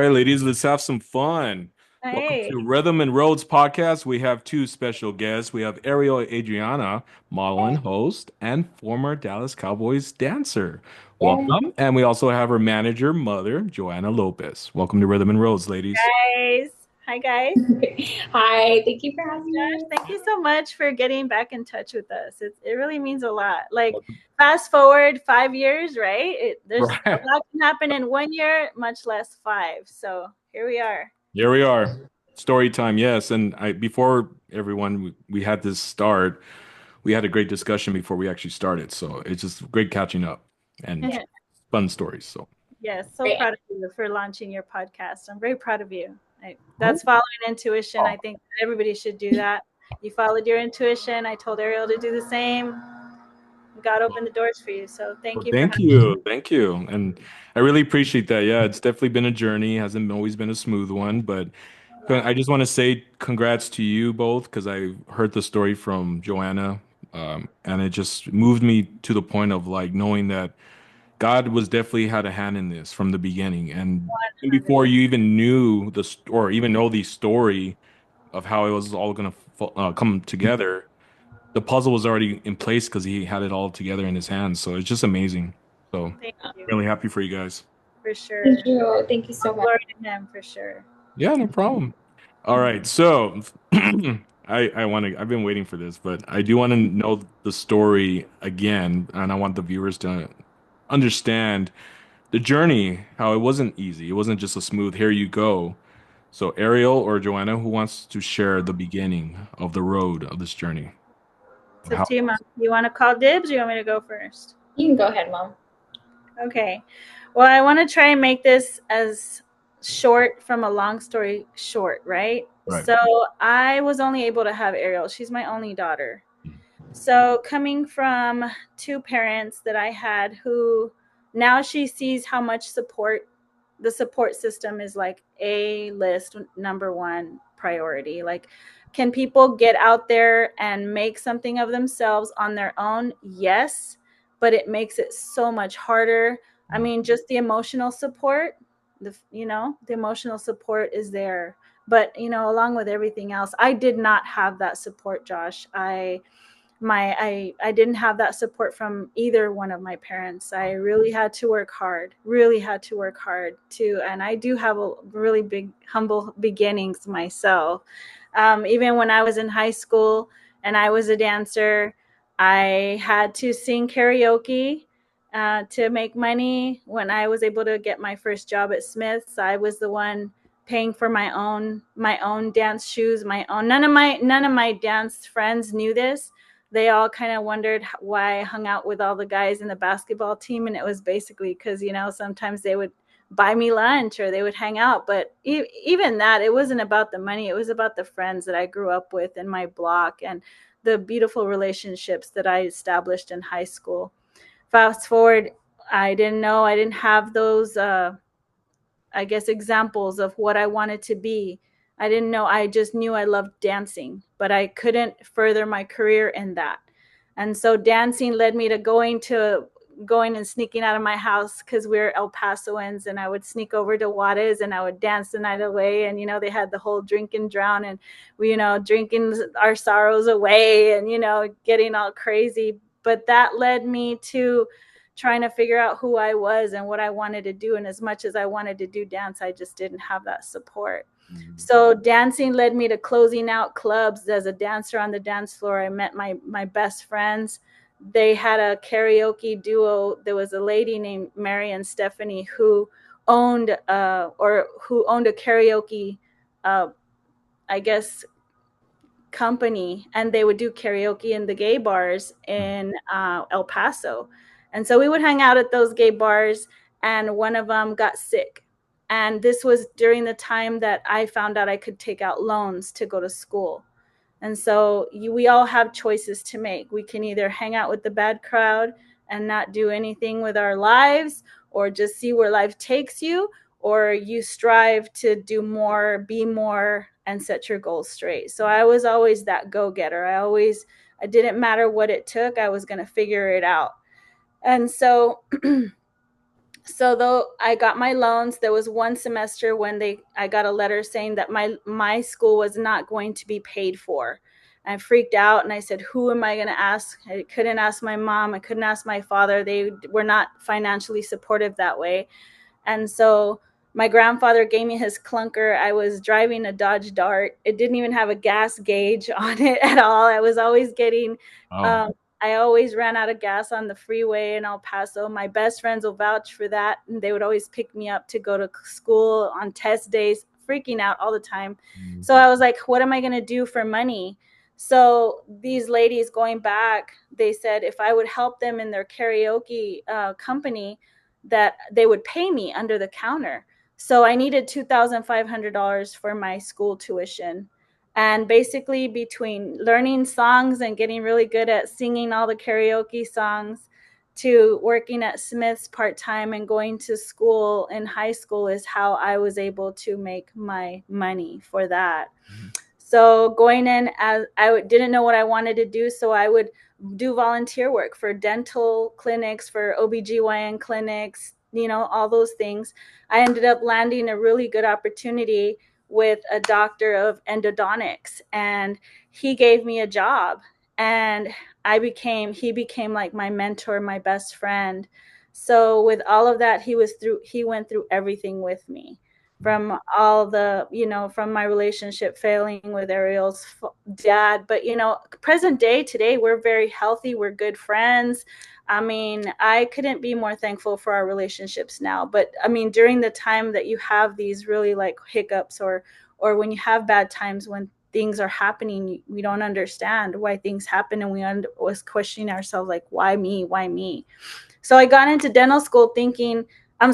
right, ladies, let's have some fun. Welcome Hey, to Rhythm and Roads podcast. We have two special guests. We have Ariel Adriana, model and host, and former Dallas Cowboys dancer. Yeah. Welcome. And we also have her manager, mother, Anna Lopez. Welcome to Rhythm and Roads, ladies. guys. Hi, guys. Hi, thank you for Hi, having Josh. me. Thank you so much for getting back in touch with us. It really means a lot. Like, fast forward 5 years, right? There's a Right. lot can happen in 1 year, much less five. So here we are. Here we are. Story time, yes. And before everyone, we had this start. We had a great discussion before we actually started. So it's just great catching up and fun stories. So. Yes, so Great. proud of you for launching your podcast. I'm very proud of you. That's following intuition. I think everybody should do that. You followed your intuition. I told Ariel to do the same. God opened the doors for you. So thank Well, you for thank having me. you. Thank you. And I really appreciate that. Yeah, it's definitely been a journey. Hasn't always been a smooth one, but I just want to say congrats to you both because I heard the story from Joanna, and it just moved me to the point of like knowing that God was definitely had a hand in this from the beginning. And even before you even knew or even know the story of how it was all going to come together, the puzzle was already in place because he had it all together in his hands. So it's just amazing. So Thank you really happy for you guys. for sure. Thank you. Thank you so much. Glory to him for sure. Yeah, no problem. All right. So I've been waiting for this, but I do want to know the story again, and I want the viewers to understand the journey, how it wasn't easy. It wasn't just a smooth, here you go. So Ariel or Joanna, who wants to share the beginning of the road of this journey? It's up to you, Mom. You want to call dibs or you want me to go first? You can go ahead, Mom. Okay. Well, I want to try and make this as short from a long story short, right? Right. So I was only able to have Ariel. She's my only daughter. So coming from two parents that I had who now she sees how much support the support system is like a list number one priority. Like, can people get out there and make something of themselves on their own? Yes, but it makes it so much harder. I mean, just the emotional support, the emotional support is there. But, along with everything else, I did not have that support, Josh. I didn't have that support from either one of my parents. I really had to work hard, and I do have a really big humble beginnings myself. Even when I was in high school and I was a dancer, I had to sing karaoke to make money. When I was able to get my first job at Smith's, I was the one paying for my own dance shoes, my own. None of my dance friends knew this. They all kind of wondered why I hung out with all the guys in the basketball team. And it was basically because, sometimes they would buy me lunch or they would hang out. But even that, it wasn't about the money. It was about the friends that I grew up with in my block and the beautiful relationships that I established in high school. Fast forward, I didn't have those, I guess, examples of what I wanted to be. I didn't know. I just knew I loved dancing, but I couldn't further my career in that. And so dancing led me to going and sneaking out of my house because we're El Pasoans, and I would sneak over to Juarez and I would dance the night away. And they had the whole drink and drown, and we drinking our sorrows away, and getting all crazy. But that led me to trying to figure out who I was and what I wanted to do. And as much as I wanted to do dance, I just didn't have that support. So dancing led me to closing out clubs as a dancer on the dance floor. I met my best friends. They had a karaoke duo. There was a lady named Mary and Stephanie who owned a karaoke, I guess, company, and they would do karaoke in the gay bars in El Paso. And so we would hang out at those gay bars, and one of them got sick. And this was during the time that I found out I could take out loans to go to school. And so we all have choices to make. We can either hang out with the bad crowd and not do anything with our lives, or just see where life takes you, or you strive to do more, be more, and set your goals straight. So I was always that go-getter. I didn't matter what it took. I was going to figure it out. And so So though I got my loans, there was one semester when I got a letter saying that my school was not going to be paid for. I freaked out and I said, who am I going to ask? I couldn't ask my mom. I couldn't ask my father. They were not financially supportive that way. And so my grandfather gave me his clunker. I was driving a Dodge Dart. It didn't even have a gas gauge on it at all. I was always getting, Oh. I always ran out of gas on the freeway in El Paso. My best friends will vouch for that. And they would always pick me up to go to school on test days, freaking out all the time. So I was like, what am I going to do for money? So these ladies going back, they said if I would help them in their karaoke company, that they would pay me under the counter. So I needed $2,500 for my school tuition. And basically, between learning songs and getting really good at singing all the karaoke songs to working at Smith's part time and going to school in high school is how I was able to make my money for that. So going in, as I didn't know what I wanted to do, so I would do volunteer work for dental clinics, for OBGYN clinics, all those things. I ended up landing a really good opportunity with a doctor of endodontics, and he gave me a job, and he became like my mentor, my best friend. So with all of that, he went through everything with me, from all the, from my relationship failing with Ariel's dad. But, present day today, we're very healthy. We're good friends. I mean, I couldn't be more thankful for our relationships now. But I mean, during the time that you have these really like hiccups, or when you have bad times, when things are happening, we don't understand why things happen. And we was questioning ourselves, like, why me? Why me? So I got into dental school thinking, I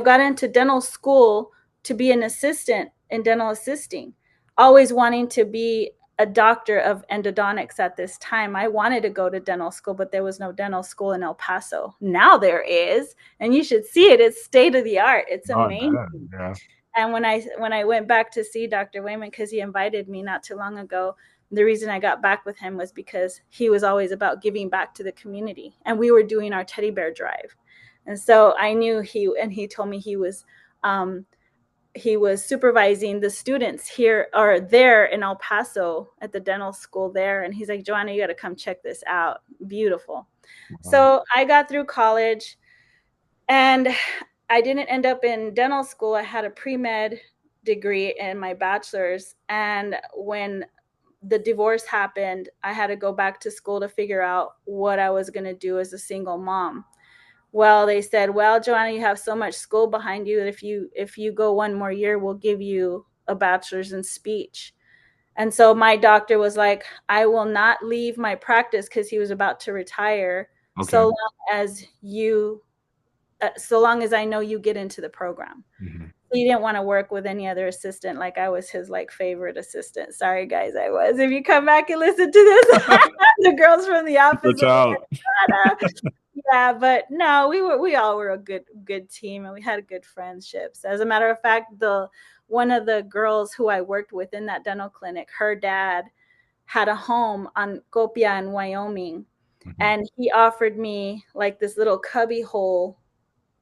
got into dental school to be an assistant in dental assisting, always wanting to be a doctor of endodontics at this time. I wanted to go to dental school, but there was no dental school in El Paso. Now there is, and you should see it. It's state of the art. It's Oh, I amazing. bet. Yeah. And when I went back to see Dr. Wayman, because he invited me not too long ago, the reason I got back with him was because he was always about giving back to the community, and we were doing our teddy bear drive. And so I knew he told me he was supervising the students here or there in El Paso at the dental school there. And he's like, Joanna, you got to come check this out. Beautiful. So I got through college, and I didn't end up in dental school. I had a pre-med degree in my bachelor's. And when the divorce happened, I had to go back to school to figure out what I was going to do as a single mom. Well, they said, well, Joanna, you have so much school behind you that if you go one more year, we'll give you a bachelor's in speech. And so my doctor was like, I will not leave my practice, because he was about to retire, Okay. so long as I know you get into the program. Mm-hmm. He didn't want to work with any other assistant. Like, I was his like favorite assistant. Sorry, guys, I was. If you come back and listen to this, the girls from the office. Yeah, but no, we all were a good team, and we had good friendships. As a matter of fact, one of the girls who I worked with in that dental clinic, her dad had a home on Copia in Wyoming, and he offered me like this little cubby hole,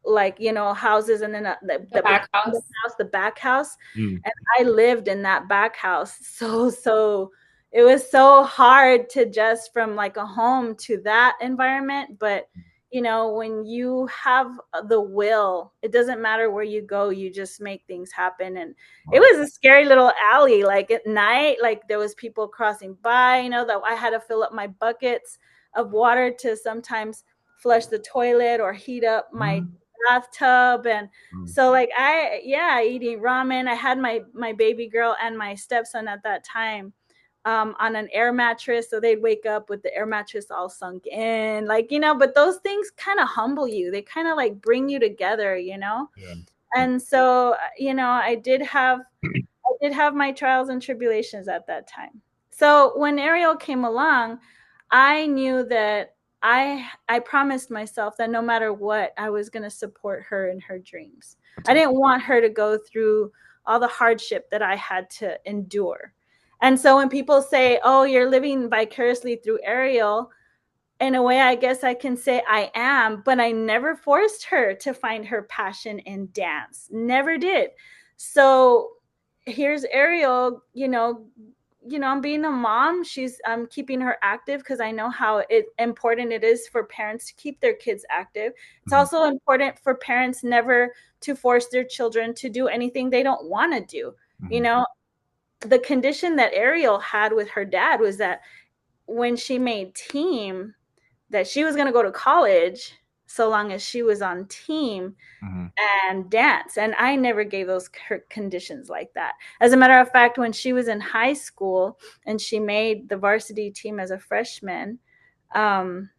like, houses, and then the back house. The back house. And I lived in that back house. So it was so hard to just from like a home to that environment. But when you have the will, it doesn't matter where you go, you just make things happen. And it was a scary little alley, like at night, like there was people crossing by, that I had to fill up my buckets of water to sometimes flush the toilet or heat up my bathtub. And so like eating ramen. I had my baby girl and my stepson at that time on an air mattress, so they'd wake up with the air mattress all sunk in, like, but those things kind of humble you. They kind of like bring you together. Yeah. And so I did have my trials and tribulations at that time. So when Ariel came along, I knew that I promised myself that no matter what, I was going to support her in her dreams. I didn't want her to go through all the hardship that I had to endure. And so when people say, oh, you're living vicariously through Ariel, in a way, I guess I can say I am, but I never forced her to find her passion in dance. Never did. So here's Ariel, I'm being a mom. I'm keeping her active because I know how important it is for parents to keep their kids active. It's Mhm. also important for parents never to force their children to do anything they don't want to do. You Mhm. know, the condition that Ariel had with her dad was that when she made team, that she was going to go to college so long as she was on team Mhm. and dance. And I never gave those conditions like that. As a matter of fact, when she was in high school and she made the varsity team as a freshman, um,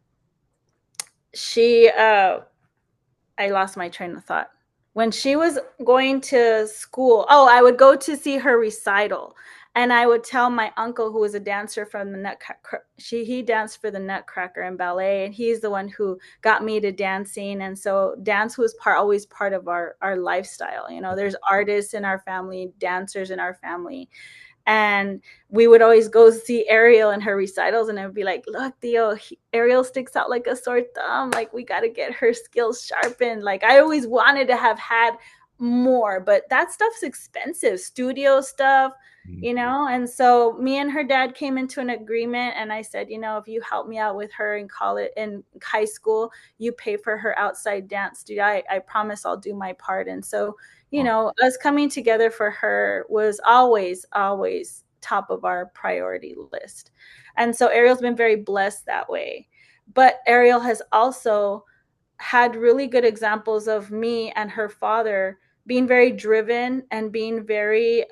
she I lost my train of thought. When she was going to school, I would go to see her recital, and I would tell my uncle, who was a dancer from the Nutcracker. He danced for the Nutcracker and ballet, and he's the one who got me to dancing. And so dance was always part of our lifestyle. There's artists in our family, dancers in our family, and we would always go see Ariel in her recitals, and I would be like, look, Theo, Ariel sticks out like a sore thumb. Like, we got to get her skills sharpened. Like, I always wanted to have had more, but that stuff's expensive, studio stuff, Mhm. and so me and her dad came into an agreement, and I said, if you help me out with her in college, in high school, you pay for her outside dance studio. I promise I'll do my part. And so Wow. us coming together for her was always, always top of our priority list. And so Ariel's been very blessed that way. But Ariel has also had really good examples of me and her father being very driven and being very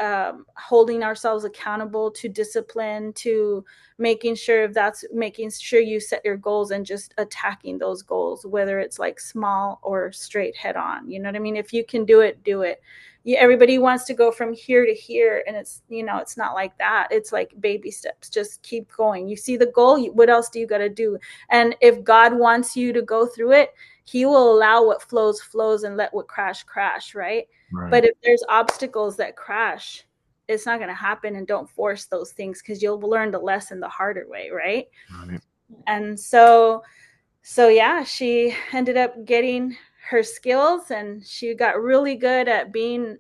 holding ourselves accountable to discipline, to making sure you set your goals and just attacking those goals, whether it's like small or straight head on. You know what I mean? If you can do it, do it. Everybody wants to go from here to here, and it's not like that. It's like baby steps. Just keep going. You see the goal, what else do you got to do? And if God wants you to go through it, he will allow what flows, and let what crash, right? Right. But if there's obstacles that crash, it's not going to happen. And don't force those things, because you'll learn the lesson the harder way, right? Right. And so yeah, she ended up getting her skills, and she got really good at being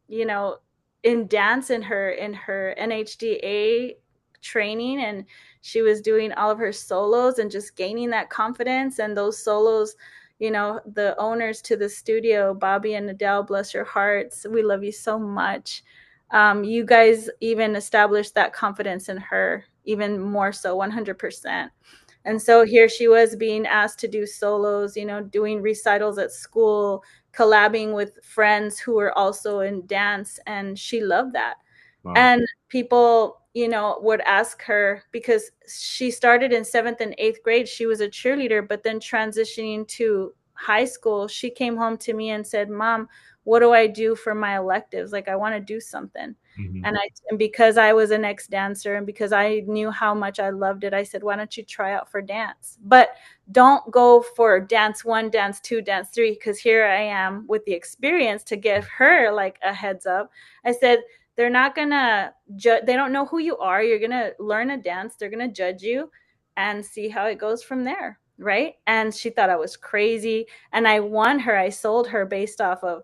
you know in dance in her NHDA training. And she was doing all of her solos and just gaining that confidence. And those solos, the owners to the studio, Bobby and Adele, bless your hearts, we love you so much. You guys even established that confidence in her even more so, 100%. And so here she was being asked to do solos, doing recitals at school, collabing with friends who were also in dance. And she loved that. Wow. And people, would ask her, because she started in seventh and eighth grade. She was a cheerleader, but then transitioning to high school, she came home to me and said, Mom, what do I do for my electives? Like, I want to do something. Mhm. And because I was an ex dancer, and because I knew how much I loved it, I said, why don't you try out for dance? But don't go for dance one, dance two, dance three, because here I am with the experience to give her like a heads up. I said, they're not gonna they don't know who you are. You're gonna learn a dance, they're gonna judge you, and see how it goes from there, right? And she thought I was crazy, and I won her. I sold her based off of,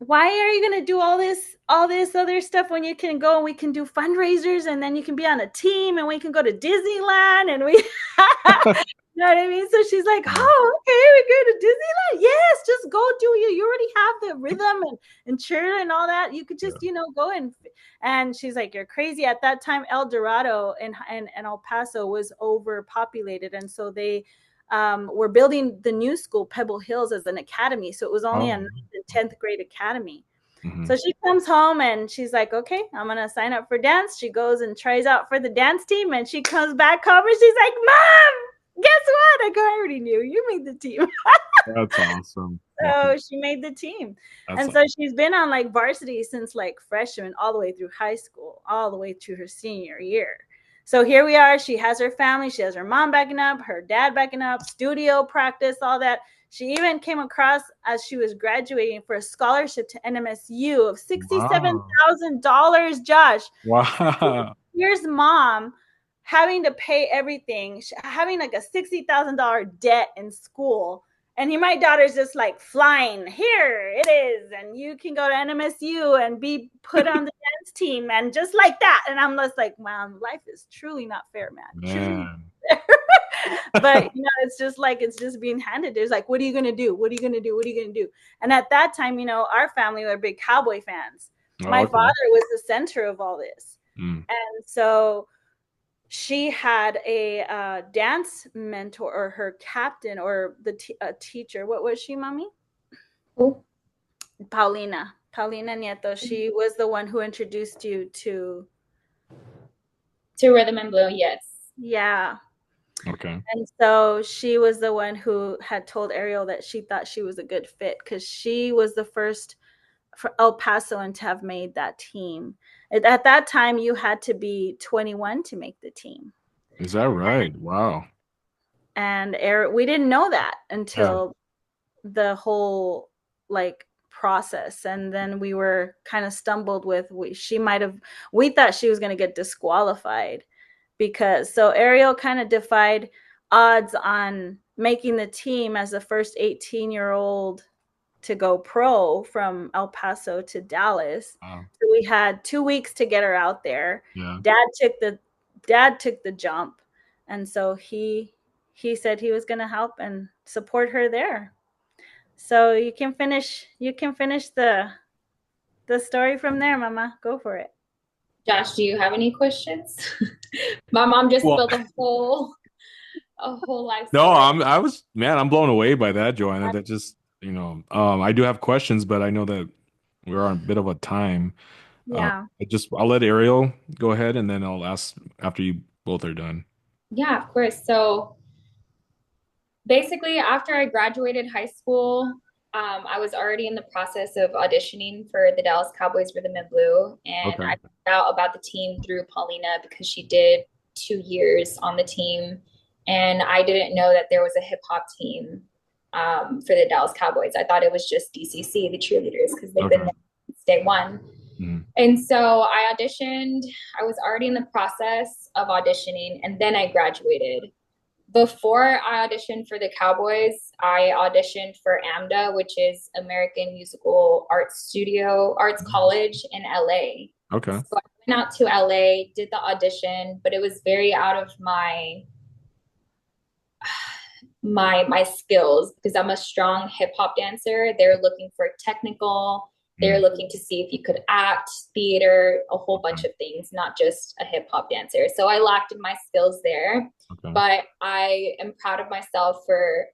why are you going to do all this other stuff when you can go and we can do fundraisers, and then you can be on a team, and we can go to Disneyland, and we you know what I mean? So she's like, Wow. oh, okay, we go to Disneyland. Yes, just go do you already have the rhythm and cheer and all that. You could Yeah. just, go and she's like, you're crazy. At that time, El Dorado and El Paso was overpopulated. And so they were building the new school, Pebble Hills, as an academy. So it was only a Oh. 9th and 10th grade academy. Mhm. So she comes home and she's like, okay, I'm going to sign up for dance. She goes and tries out for the dance team, and she comes back home and she's like, Mom, guess what? I go, I already knew you made the team. That's awesome. Wow. So she made the team. That's And so she's been on like varsity since like freshman, all the way through high school, all the way to her senior year. So here we are. She has her family. She has her mom backing up, her dad backing up, studio practice, all that. She even came across, as she was graduating, for a scholarship to NMSU of wow. $67,000, Josh. Wow. Here's mom having to pay everything, having like a $60,000 debt in school. And my daughter's just like flying, here it is. And you can go to NMSU and be put on the dance team and just like that. And I'm just like, wow, life is truly not fair, man. Truly Man. not fair. But it's just like, it's just being handed. There's like, what are you going to do? What are you going to do? What are you going to do? And at that time, our family were big Cowboy fans. Oh, My okay. father was the center of all this. Mm. And so she had a dance mentor, or her captain, or a teacher. What was she, mommy? Cool. Paulina Nieto. She was the one who introduced you to Rhythm and Bloom, yes. Yeah. Okay. And so she was the one who had told Ariel that she thought she was a good fit, because she was the first for El Pasoan to have made that team. At that time, you had to be 21 to make the team. Is that right? Wow. And we didn't know that Yeah. until the whole like process. And then we were kind of stumbled with, we thought she was going to get disqualified, because so Ariel kind of defied odds on making the team as the first 18-year-old to go pro from El Paso to Dallas. Wow. So we had 2 weeks to get her out there. Yeah. Dad took the jump, and so he said he was going to help and support her there. So you can finish the story from there, Mama. Go for it. Josh, do you have any questions? My mom just Well, spilled a whole life no, story. I'm blown away by that, Joanna. That just, I do have questions, but I know that we're on a bit of a time. Yeah. I'll let Ariel go ahead, and then I'll ask after you both are done. Yeah, of course. So basically, after I graduated high school, I was already in the process of auditioning for the Dallas Cowboys Rhythm and Blue, and Okay. I found out about the team through Paulina because she did 2 years on the team, and I didn't know that there was a hip hop team for the Dallas Cowboys. I thought it was just DCC, the cheerleaders, because they've been Okay. there since day one. Mm. And so I auditioned. I was already in the process of auditioning, and then I graduated. Before I auditioned for the Cowboys, I auditioned for AMDA, which is American Musical Arts College in LA. Okay. So I went out to LA, did the audition, but it was very out of my skills because I'm a strong hip hop dancer. They're looking for technical. They're looking to see if you could act, theater, a whole bunch of things, not just a hip hop dancer. So I lacked in my skills there, Okay. but I am proud of myself for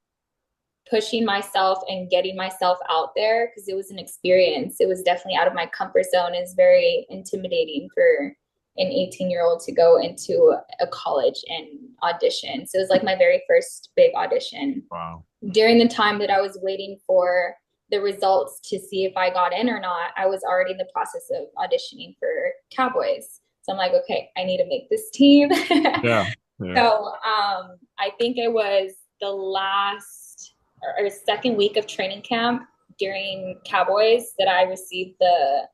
pushing myself and getting myself out there because it was an experience. It was definitely out of my comfort zone. It's very intimidating for an 18-year-old to go into a college and audition. So it was like my very first big audition. Wow. During the time that I was waiting for the results to see if I got in or not, I was already in the process of auditioning for Cowboys. So I'm like, okay, I need to make this team. Yeah. So I think it was the last or second week of training camp during Cowboys that I received the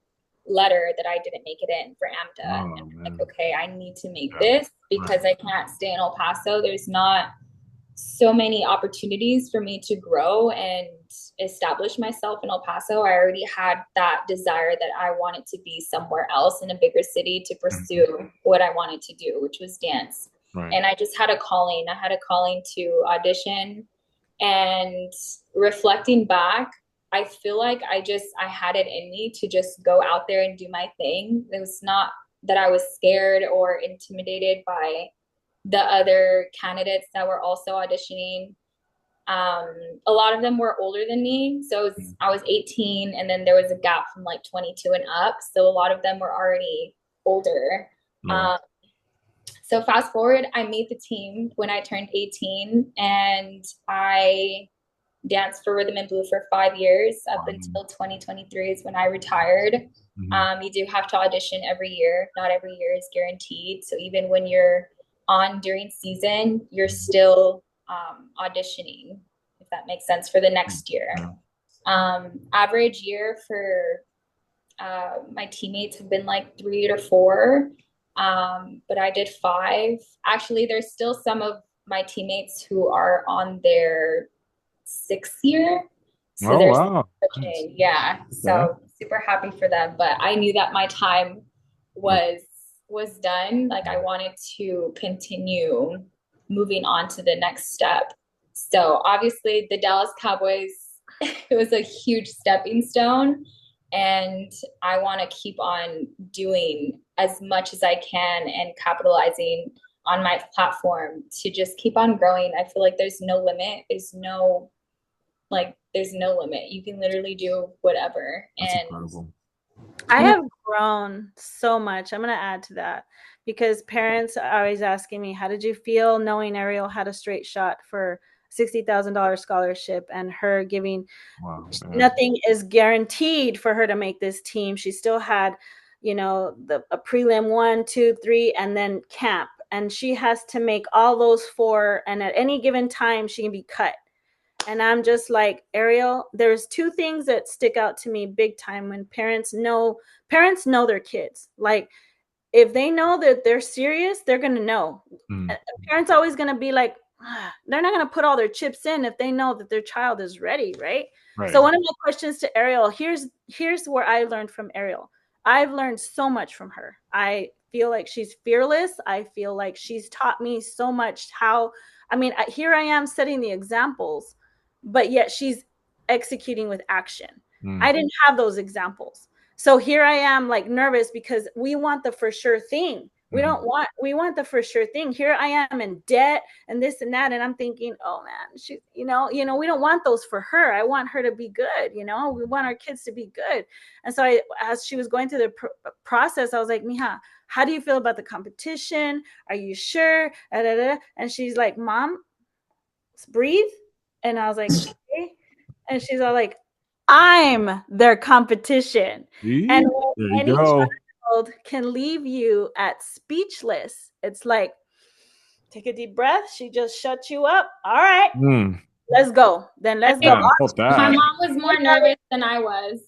letter that I didn't make it in for AMDA. Oh, and I'm man. like, okay, I need to make this because I can't stay in El Paso. There's not so many opportunities for me to grow and establish myself in El Paso. I already had that desire that I wanted to be somewhere else in a bigger city to pursue what I wanted to do, which was dance. Right. And I just had a calling. I had a calling to audition. And reflecting back, I feel like I had it in me to just go out there and do my thing. It was not that I was scared or intimidated by the other candidates that were also auditioning. A lot of them were older than me. So I was 18, and then there was a gap from like 22 and up. So a lot of them were already older. Right. So fast forward, I made the team when I turned 18, and I danced for Rhythm and Blue for 5 years up until 2023 is when I retired. You do have to audition every year. Not every year is guaranteed. So even when you're on during season, you're still auditioning, if that makes sense, for the next year. Average year for my teammates have been like 3 to 4. But I did 5. Actually, there's still some of my teammates who are on their 6th year. So Oh, they're wow. Nice. pushing. Yeah. Okay. So super happy for them. But I knew that my time was was done. Like I wanted to continue moving on to the next step. So obviously the Dallas Cowboys, it was a huge stepping stone. And I want to keep on doing as much as I can and capitalizing on my platform to just keep on growing. I feel like there's no limit. There's no limit. You can literally do whatever. That's And incredible. I have grown so much. I'm going to add to that because parents are always asking me, how did you feel knowing Ariel had a straight shot for $60,000 scholarship and her giving Wow. nothing is guaranteed for her to make this team. She still had, a prelim 1, 2, 3, and then camp. And she has to make all those 4. And at any given time, she can be cut. And I'm just like, Ariel, there's 2 things that stick out to me big time when parents know their kids. Like, if they know that they're serious, they're going to know. Mm. Parents always going to be like, they're not going to put all their chips in if they know that their child is ready, right? Right. So one of my questions to Ariel, here's where I learned from Ariel. I've learned so much from her. I feel like she's fearless. I feel like she's taught me so much here I am setting the examples, but yet she's executing with action. I didn't have those examples. So here I am, like, nervous because we want the for sure thing. We want the for sure thing. Here I am in debt and this and that. And I'm thinking, oh man, she, we don't want those for her. I want her to be good. We want our kids to be good. And so as she was going through the process, I was like, Mija, how do you feel about the competition? Are you sure? And she's like, Mom, breathe. And I was like, okay. And she's all like, I'm their competition. And There when you any go. child can leave you at speechless, it's like, take a deep breath. She just shut you up. All right, Mm. let's go. Then let's go. Yeah, I felt my that. mom was more nervous than I was.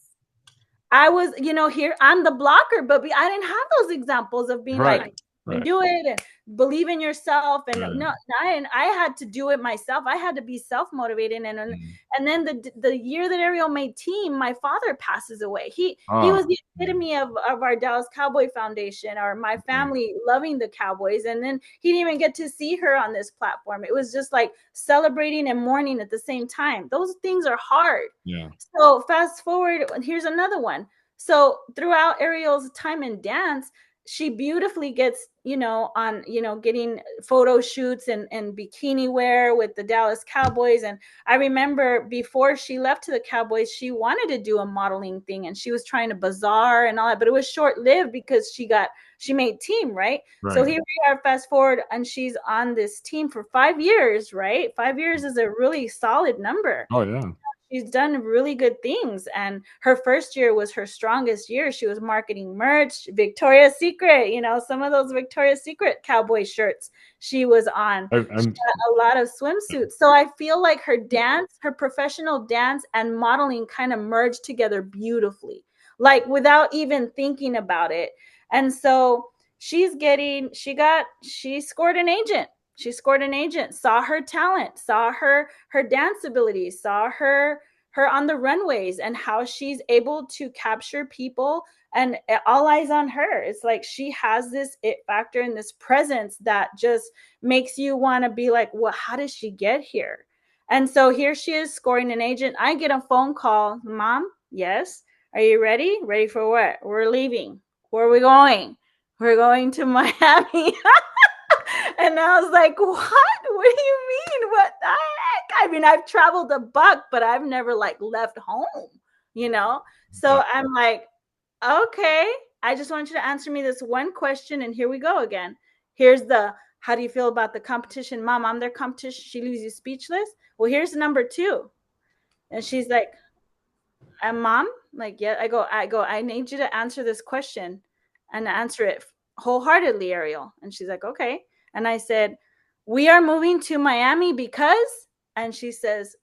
I was, here I'm the blocker, but I didn't have those examples of being like, you can do it and believe in yourself. And no, I had to do it myself. I had to be self-motivated. And then the year that Ariel made team, my father passes away. He was the epitome of our Dallas Cowboy Foundation, or my family loving the Cowboys. And then he didn't even get to see her on this platform. It was just like celebrating and mourning at the same time. Those things are hard. Yeah. So fast forward, here's another one. So throughout Ariel's time in dance, she beautifully gets, on, getting photo shoots and bikini wear with the Dallas Cowboys. And I remember before she left to the Cowboys, she wanted to do a modeling thing and she was trying to bazaar and all that, but it was short lived because she made team, right? So here we are, fast forward, and she's on this team for 5 years, right? 5 years is a really solid number. Oh, yeah. She's done really good things. And her first year was her strongest year. She was marketing merch, Victoria's Secret, some of those Victoria's Secret cowboy shirts she was on. She got a lot of swimsuits. So I feel like her dance, her professional dance and modeling kind of merged together beautifully, like without even thinking about it. And so she scored an agent. She scored an agent, saw her talent, saw her dance abilities, saw her on the runways and how she's able to capture people, and all eyes on her. It's like she has this it factor and this presence that just makes you want to be like, well, how did she get here? And so here she is scoring an agent. I get a phone call. Mom, yes. Are you ready? Ready for what? We're leaving. Where are we going? We're going to Miami. And I was like, what? What do you mean? What the heck? I mean, I've traveled a buck, but I've never like left home, So I'm like, okay, I just want you to answer me this one question. And here we go again. Here's how do you feel about the competition? Mom, I'm their competition. She leaves you speechless. Well, here's number 2. And she's like, and Mom, like, yeah, I go, I need you to answer this question and answer it wholeheartedly, Ariel. And she's like, okay. And I said, we are moving to Miami because, and she says,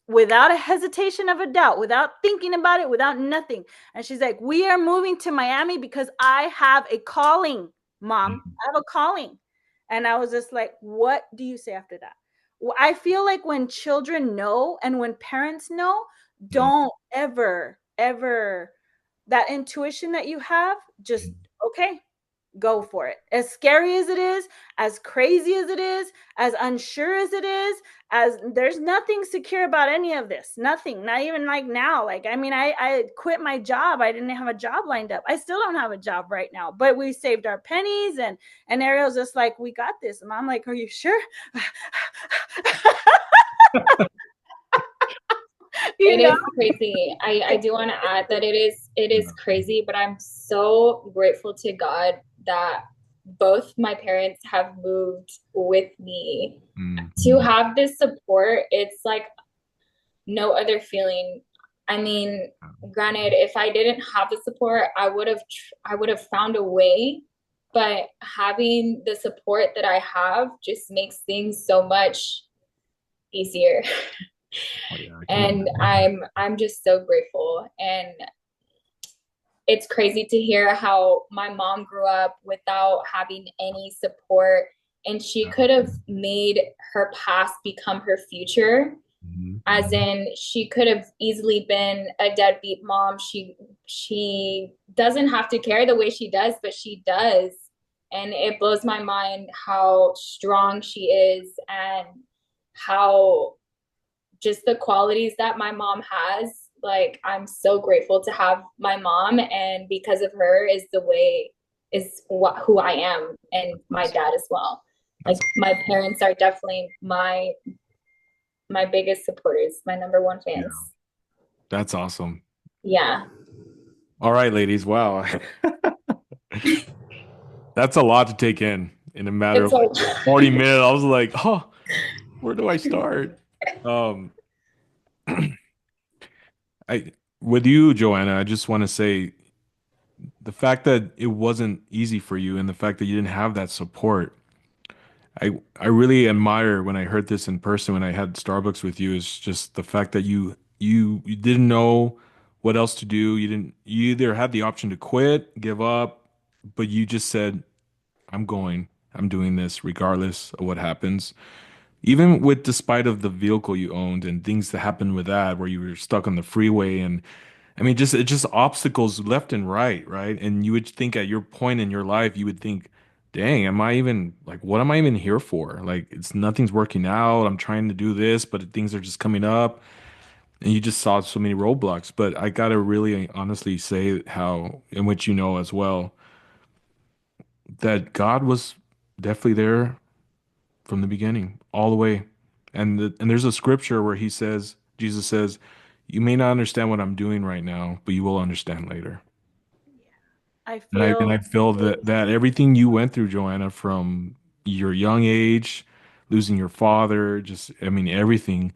without a hesitation of a doubt, without thinking about it, without nothing. And she's like, we are moving to Miami because I have a calling, Mom, Mhm. I have a calling. And I was just like, what do you say after that? I feel like when children know and when parents know, Mhm. don't ever, ever, that intuition that you have, just, okay, go for it. As scary as it is, as crazy as it is, as unsure as it is, as there's nothing secure about any of this. Nothing. Not even like now. Like, I mean, I quit my job. I didn't have a job lined up. I still don't have a job right now, but we saved our pennies, and Ariel's just like, we got this. And I'm like, are you sure? It you know? is crazy. I do want to add that it is Yeah. crazy, but I'm so grateful to God that both my parents have moved with me. Mm. To have this support, it's like no other feeling. I mean, granted, if I didn't have the support, I would have found a way, but having the support that I have just makes things so much easier. Oh yeah, I can And imagine. I'm just so grateful. And it's crazy to hear how my mom grew up without having any support, and she Yeah. could have made her past become her future. Mhm. As in, she could have easily been a deadbeat mom. She doesn't have to care the way she does, but she does. And it blows my mind how strong she is, and how just the qualities that my mom has. Like, I'm so grateful to have my mom, and because of her is who I am, and my That's dad as well. Like, that's my parents are definitely my biggest supporters, my number one yeah, fans. that's awesome. Yeah. All right, ladies. Wow. That's a lot to take in a matter It's of a like 40 minutes. I was like, oh, where do I start? Um, I with you, Joanna, I just want to say the fact that it wasn't easy for you and the fact that you didn't have that support. I really admire when I heard this in person when I had Starbucks with you is just the fact that you didn't know what else to do. You either had the option to quit, give up, but you just said, I'm going. I'm doing this regardless of what happens. Even with despite of the vehicle you owned and things that happened with that where you were stuck on the freeway and I mean just it's just obstacles left and right, right? And you would think at your point in your life you would think, dang, am I even like what am I even here for? Like it's nothing's working out. I'm trying to do this, but things are just coming up and you just saw so many roadblocks. But I gotta really honestly say how in which you know as well that God was definitely there from the beginning all the way. And there's a scripture where he says, Jesus says, "You may not understand what I'm doing right now, but you will understand later." I And I feel feel that everything you went through, Joanna, from your young age, losing your father, just I mean everything,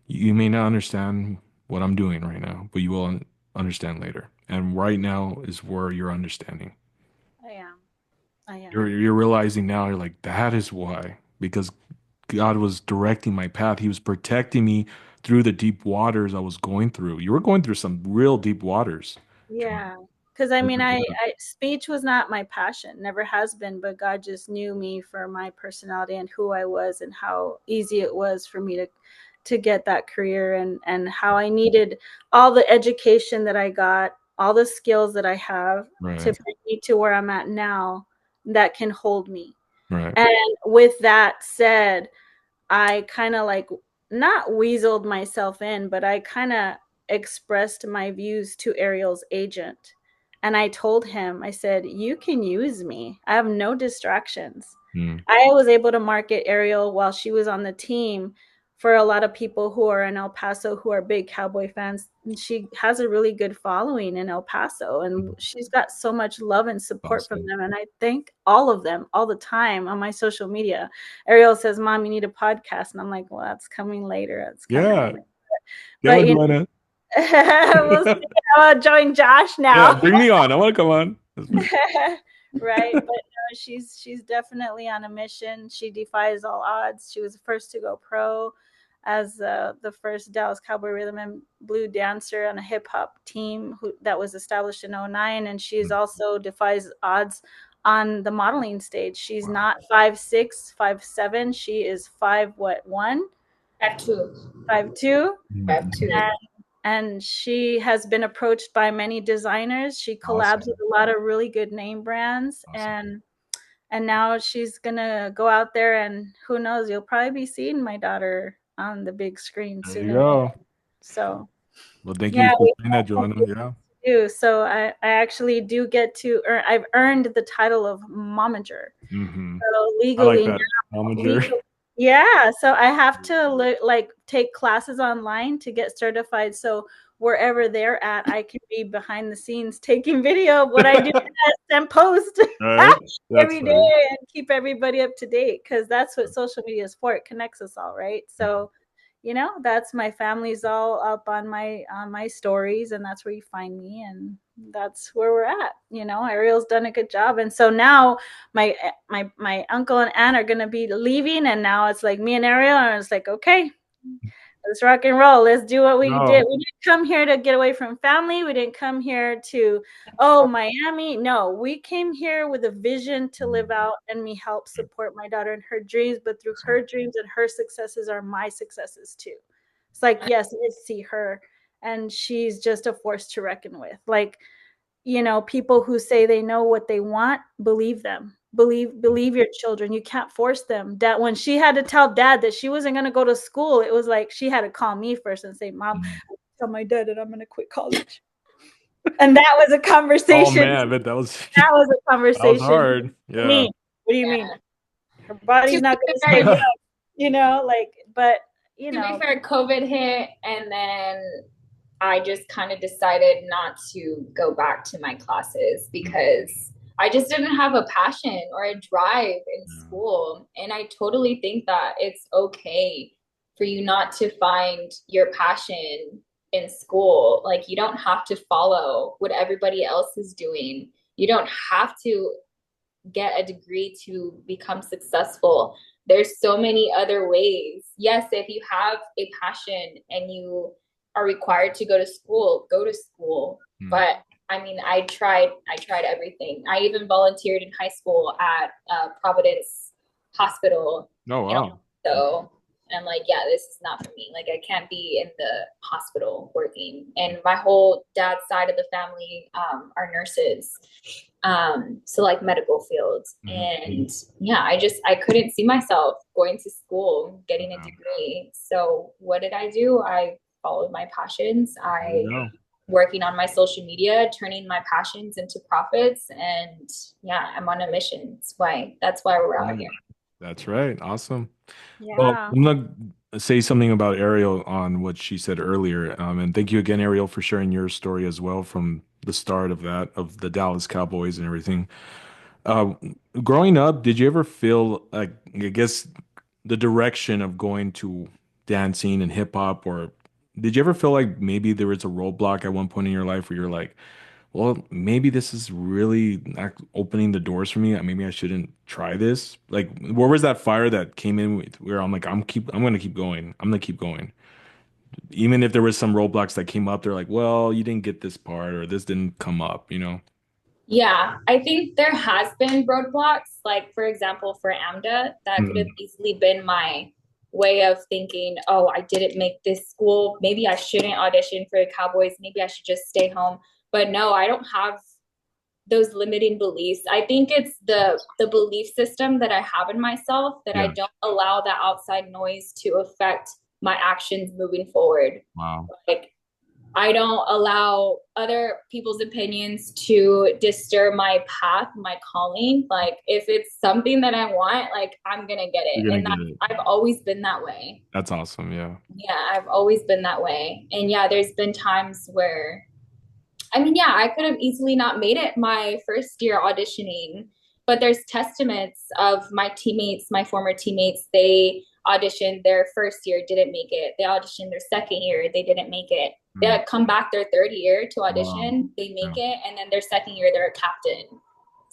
you may not understand what I'm doing right now, but you will understand later. And right now is where you're understanding. I am. I You're am. you're realizing now, you're like, that is why. Because God was directing my path. He was protecting me through the deep waters I was going through. You were going through some real deep waters, Joanna. Yeah. Because I mean, Yeah. speech was not my passion, never has been, but God just knew me for my personality and who I was and how easy it was for me to get that career, and how I needed all the education that I got, all the skills that I have to Right. bring me to where I'm at now that can hold me. Right. And with that said, I kind of like not weaseled myself in, but I kind of expressed my views to Ariel's agent. And I told him, I said, you can use me. I have no distractions. Mm. I was able to market Ariel while she was on the team for a lot of people who are in El Paso who are big Cowboy fans. And she has a really good following in El Paso, and she's got so much love and support from Awesome. them. And I thank all of them all the time on my social media. Ariel says, Mom, you need a podcast. And I'm like, well, that's coming later. It's coming Yeah. later. Come But, on, you Joanna. know, we'll see. I'm going to join Josh Yeah, now. bring me on. I want to come on. Right, but no, she's definitely on a mission. She defies all odds. She was the first to go pro as the first Dallas Cowboy rhythm and blue dancer on a hip hop team that was established in '09, and she's also defies odds on the modeling stage. She's not 5'6", 5'7". She is 5'1", I have two. 5'2". I have two. And she has been approached by many designers. She collabs Awesome. with a lot of really good name brands, Awesome. and now she's gonna go out there, and who knows, you'll probably be seeing my daughter on the big screen There you soon enough. go. So Well, thank you yeah, for we saying that, Joanna. Yeah. do. So I actually do get to earn. I've earned the title of momager. Hmm. So I like legally that. now, Momager. yeah. So I have to like take classes online to get certified. So wherever they're at, I can be behind the scenes taking video of what I do and post Right? That's every day funny. and keep everybody up to date, because that's what social media is for. It connects us all, right? So that's my family's all up on my stories, and that's where you find me, and that's where we're at. Ariel's done a good job, and so now my uncle and aunt are gonna be leaving, and now it's like me and Ariel, and it's like, okay, let's rock and roll. Let's do what we did. No. We didn't come here to get away from family. We didn't come here to, oh, Miami. No, we came here with a vision to live out and me help support my daughter in her dreams. But through her dreams and her successes are my successes too. It's like, yes, I see her, and she's just a force to reckon with. Like, people who say they know what they want, believe them. Believe your children. You can't force them. Dad, when she had to tell dad that she wasn't going to go to school, it was like she had to call me first and say, "Mom, tell my dad that I'm going to quit college." And that was a Oh conversation. man, but that was That was a that was conversation. hard. What do you Yeah. mean? What do you mean? Yeah. Her body's To not be going to stay fair, young, like, but to be fair, COVID hit, and then I just kind of decided not to go back to my classes because I just didn't have a passion or a drive in school. And I totally think that it's okay for you not to find your passion in school. Like, you don't have to follow what everybody else is doing. You don't have to get a degree to become successful. There's so many other ways. Yes, if you have a passion and you are required to go to school. But I mean, I tried everything. I even volunteered in high school at Providence Hospital. Oh wow. So I'm like, yeah, this is not for me. Like, I can't be in the hospital working. And my whole dad's side of the family are nurses. So like medical fields. And yeah, I couldn't see myself going to school, getting a degree. So what did I do? I followed my passions. I working on my social media, turning my passions into profits. And yeah, I'm on a mission. That's why we're out here. That's right. Awesome. Well, yeah. I'm gonna say something about Ariel on what she said earlier. And thank you again, Ariel, for sharing your story as well from the start of that, of the Dallas Cowboys and everything. Uh, Growing up, did you ever feel like, I guess, the direction of going to dancing and hip hop, or did you ever feel like maybe there was a roadblock at one point in your life where you're like, well, maybe this is really not opening the doors for me. Maybe I shouldn't try this. Like, where was that fire that came in with where I'm like, I'm gonna keep going. I'm gonna keep going. Even if there was some roadblocks that came up, they're like, well, you didn't get this part or this didn't come up. Yeah, I think there has been roadblocks. Like, for example, for AMDA, that could have Mm, easily been my way of thinking, oh, I didn't make this school. Maybe I shouldn't audition for the Cowboys. Maybe I should just stay home. But no, I don't have those limiting beliefs. I think it's the belief system that I have in myself that I yeah. don't allow that outside noise to affect my actions moving forward. Wow. Like, I don't allow other people's opinions to disturb my path, my calling. Like, if it's something that I want, like, I'm gonna get it. You're gonna And get it. I've always been that way. That's awesome. Yeah. Yeah, I've always been that way. And yeah, there's been times where, I mean, yeah, I could have easily not made it my first year auditioning, but there's testaments of my teammates, my former teammates. They auditioned their first year, didn't make it. They auditioned their second year, they didn't make it. They come back their third year to Wow. audition, they Yeah. make it, and then their second year, they're a captain.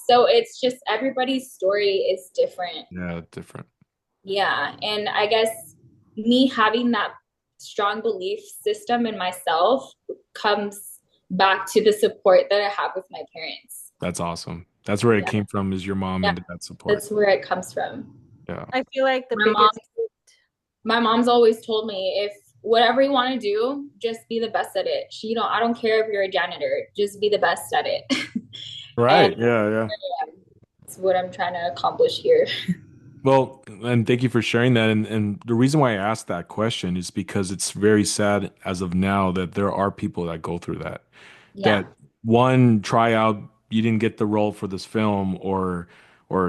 So it's just everybody's story is different. Yeah. Different. Yeah. And I guess me having that strong belief system in myself comes back to the support that I have with my parents. That's awesome. That's where it Yeah. came from, is your mom Yeah. and dad support. That's where it comes from. Yeah. I feel like the My mom, biggest my mom's always told me, if whatever you want to do, just be the best at it. I don't care if you're a janitor, just be the best at it. And Right. Yeah. Yeah. that's what I'm trying to accomplish here. Well, and thank you for sharing that. And the reason why I asked that question is because it's very sad as of now that there are people that go through that. Yeah. That one tryout, you didn't get the role for this film or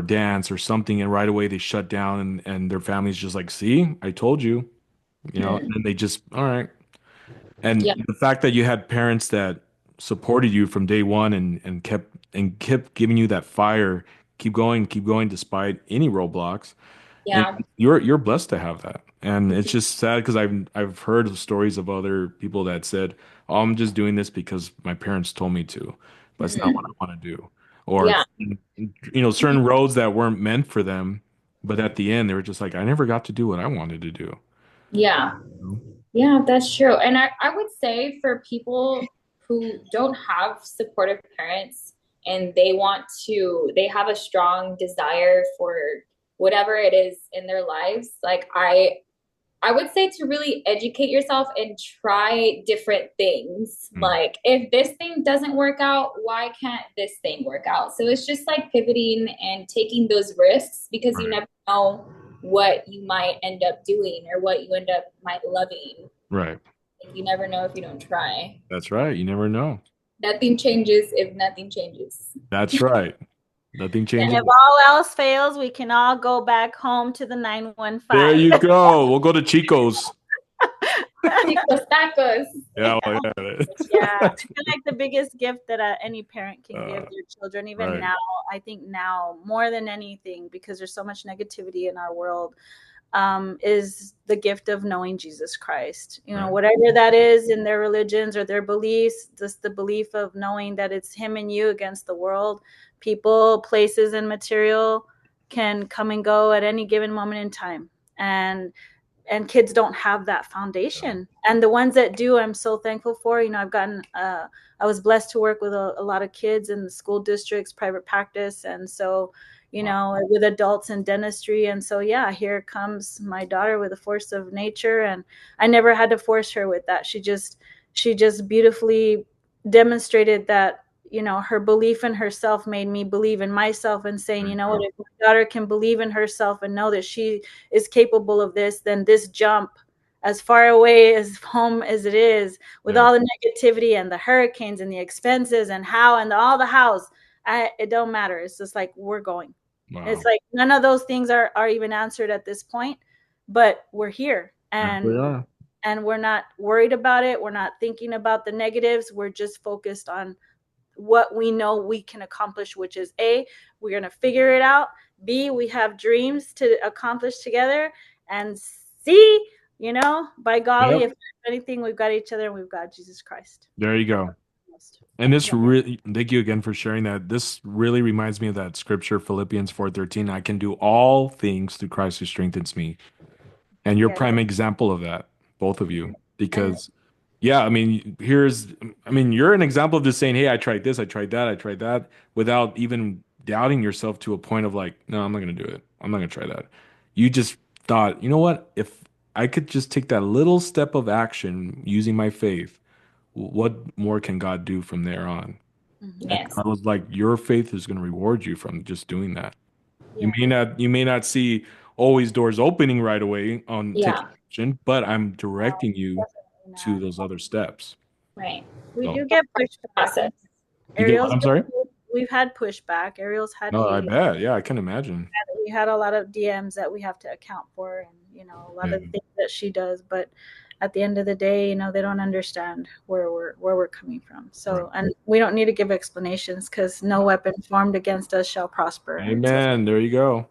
dance or something, and right away they shut down and their family's just like, see, I told you, Mhm. and they just, all right. Yeah. And the fact that you had parents that supported you from day one and kept giving you that fire, keep going despite any roadblocks. And Yeah. you're blessed to have that. And it's just sad because I've heard of stories of other people that said, "Oh, I'm just doing this because my parents told me to, but it's not what Mhm. I want to do." Or Yeah. certain roads that weren't meant for them, but at the end they were just like, "I never got to do what I wanted to do." Yeah. You know? Yeah, that's true. And I would say for people who don't have supportive parents and they have a strong desire for whatever it is in their lives, like I would say to really educate yourself and try different things. Mm, Like, if this thing doesn't work out, why can't this thing work out? So it's just like pivoting and taking those risks, because you right, never know what you might end up doing or what you end up might loving. right. Like, you never know if you don't try. That's right. You never know. Nothing changes if nothing changes. That's right. Nothing and changes. if all else fails, we can all go back home to the There 915. you go. We'll go to Chico's. Chicos tacos. Yeah, well, yeah. Yeah, I feel like the biggest gift that any parent can give Uh, their children, even right. now, I think now more than anything, because there's so much negativity in our world, is the gift of knowing Jesus Christ. You know, Right. whatever that is in their religions or their beliefs, just the belief of knowing that it's Him and you against the world. People, places, and material can come and go at any given moment in time. And kids don't have that foundation, and the ones that do, I'm so thankful for. You know, I was blessed to work with a lot of kids in the school districts, private practice, and so, you Wow. know, with adults in dentistry. And so, yeah, here comes my daughter with the force of nature, and I never had to force her with that. She just beautifully demonstrated that, you know, her belief in herself made me believe in myself, and saying, There you you know what, go. if my daughter can believe in herself and know that she is capable of this, then this jump, as far away as home as it is, with Yeah. all the negativity and the hurricanes and the expenses and how and all the house, it don't matter. It's just like, we're going. It's Wow. like none of those things are even answered at this point, but we're here, There we are. and we're not worried about it. We're not thinking about the negatives. We're just focused on what we know we can accomplish, which is A, we're going to figure it out. B, we have dreams to accomplish together. And C, you know, by golly, if Yep. anything, we've got each other and we've got Jesus Christ. There you That's go. And this yeah. really, thank you again for sharing that. This really reminds me of that scripture, Philippians 4:13. I can do all things through Christ who strengthens me. And you're Yes. prime example of that, both of you. And Because yeah, I mean, you're an example of just saying, hey, I tried this, I tried that, I tried that, without even doubting yourself to a point of like, no, I'm not gonna do it. I'm not gonna try that. You just thought, you know what? If I could just take that little step of action using my faith, what more can God do from there on? And Mm-hmm. yes. I was like, your faith is going to reward you from just doing that. Yeah. You may not see always doors opening right away on Yeah. taking action, but I'm directing you Definitely to not. those other steps. Right. We So do get pushback. Process. you get what? Ariel's I'm sorry? we've had pushback. Ariel's had No, I hate. bet. Yeah, I can imagine. We had a lot of DMs that we have to account for, and, you know, a lot Yeah. of the things that she does. But at the end of the day, you know, they don't understand where we're coming from. Right. So, and we don't need to give explanations, because no weapon formed against us shall prosper. And so, Amen. There you go.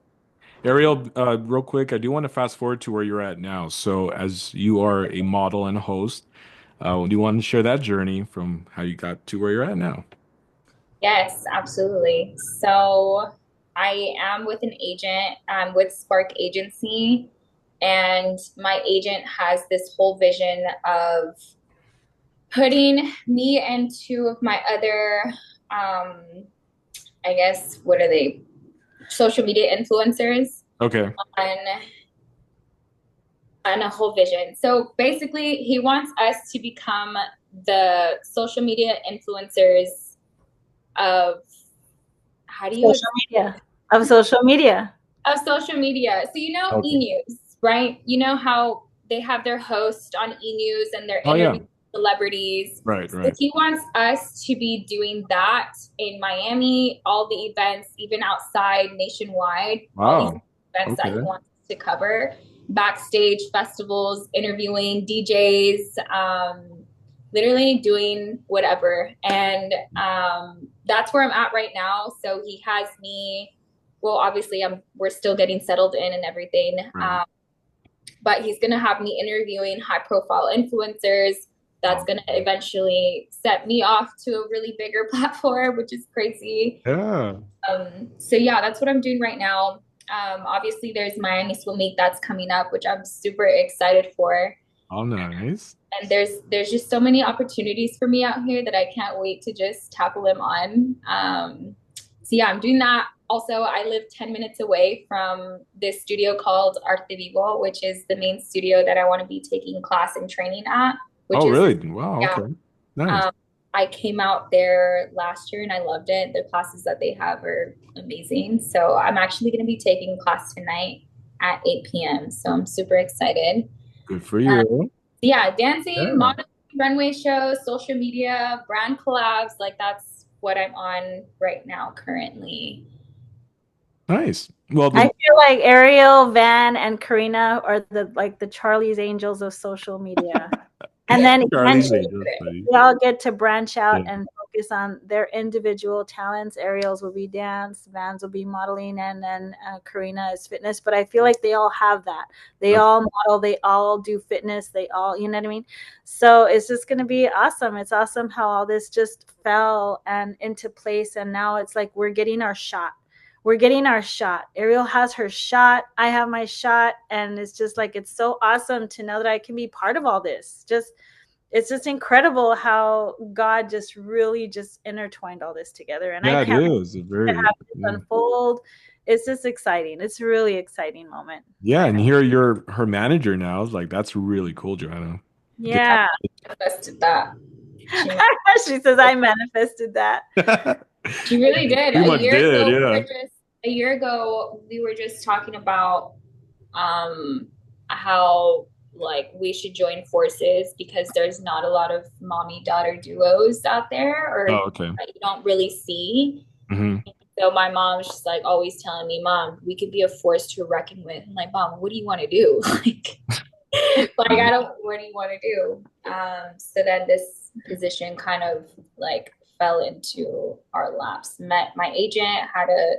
Ariel, real quick, I do want to fast forward to where you're at now. So, as you are a model and a host, do you want to share that journey from how you got to where you're at now? Yes, absolutely. So I am with an agent. I'm with Spark Agency, and my agent has this whole vision of putting me and two of my other um, I guess, what are they? Social media influencers Okay. on a whole vision. So basically, he wants us to become the social media influencers of how do you Social media. Of social media. of social media. So you know Okay. e-news, right? You know how they have their host on e-news and they're Oh yeah. interviewing celebrities. Right, So right. he wants us to be doing that in Miami, all the events, even outside nationwide, all these Wow. events that he Okay. wants to cover, backstage festivals, interviewing DJs, literally doing whatever. And that's where I'm at right now. So he has me, well, obviously we're still getting settled in and everything. Right. But he's going to have me interviewing high profile influencers. That's Wow. going to eventually set me off to a really bigger platform, which is crazy. Yeah. So yeah, that's what I'm doing right now. Obviously there's Miami Swim Meet that's coming up, which I'm super excited for. Oh, nice. And there's just so many opportunities for me out here that I can't wait to just tackle them on. So yeah, I'm doing that. Also, I live 10 minutes away from this studio called Arte Vivo, which is the main studio that I want to be taking class and training at, which Oh, is, really? Wow. yeah. Okay. Nice. Um, I came out there last year and I loved it. The classes that they have are amazing. So I'm actually going to be taking class tonight at 8 p.m. So I'm super excited. Good for you. Yeah, dancing, Yeah. modeling, runway shows, social media, brand collabs, like that's what I'm on right now currently. Nice. Well, I then feel like Ariel, Van, and Karina are the Charlie's Angels of social media. And then Charlie's eventually Angels, buddy. they all get to branch out Yeah. and focus on their individual talents. Ariel's will be dance, Van's will be modeling, and then Karina is fitness. But I feel like they all have that. They Okay. all model, they all do fitness, they all, you know what I mean? So it's just going to be awesome. It's awesome how all this just fell and into place. And now it's like we're getting our shot. We're getting our shot. Ariel has her shot. I have my shot. And it's just like, it's so awesome to know that I can be part of all this. It's just incredible how God just really just intertwined all this together. And I Yeah, it can't wait is. to Very, have this yeah. unfold. It's just exciting. It's a really exciting moment. Yeah, and here you're her manager now. Like that's really cool, Joanna. Get Yeah. Manifested that. She, She says, I manifested that. she really did. pretty much did, yeah. A year ago, we were just talking about um, how like we should join forces because there's not a lot of mommy daughter duos out there or Oh, okay. that you don't really see. Hmm. So my mom's just like always telling me, Mom, we could be a force to reckon with. I'm like, Mom, what do you want to do? Like I don't, what do you want to do? So then this position kind of like fell into our laps. Met my agent, had a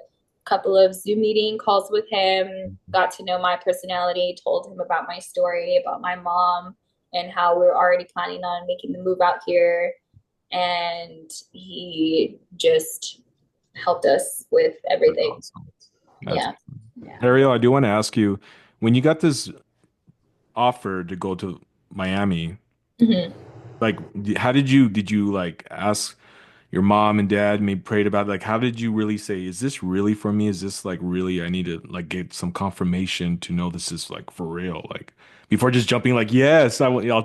couple of Zoom meeting calls with him, got to know my personality, told him about my story, about my mom, and how we are already planning on making the move out here. And he just helped us with That's everything. awesome. That's Yeah. awesome. Yeah. Ariel, I do want to ask you, when you got this offer to go to Miami, Mm-hmm. like how did you like ask your mom and dad, maybe prayed about it? Like how did you really say, is this really for me? Is this like really I need to like get some confirmation to know this is like for real? Like before just jumping like, yes, I want y'all,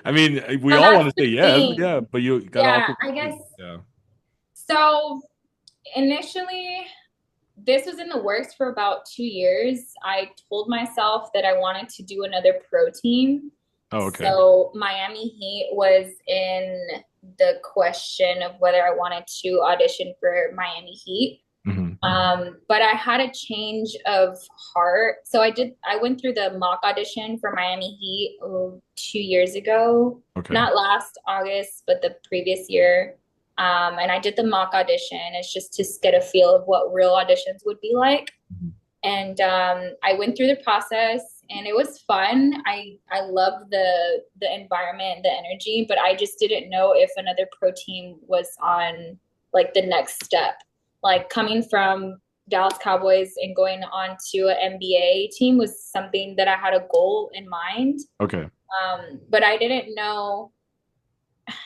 I mean, we So all that's want to the say yes, but thing. yeah, but you gotta Yeah, also I guess yeah. so. Initially, this was in the works for about 2 years. I told myself that I wanted to do another pro team. Oh, okay. So Miami Heat was in the question of whether I wanted to audition for Miami Heat. Hmm. But I had a change of heart. So I went through the mock audition for Miami Heat 2 years ago, Okay. not last August, but the previous year. And I did the mock audition. It's just to get a feel of what real auditions would be like. Mhm. And I went through the process and it was fun. I loved the environment, the energy, but I just didn't know if another pro team was on like the next step. Like coming from Dallas Cowboys and going on to an NBA team was something that I had a goal in mind. Okay. But I didn't know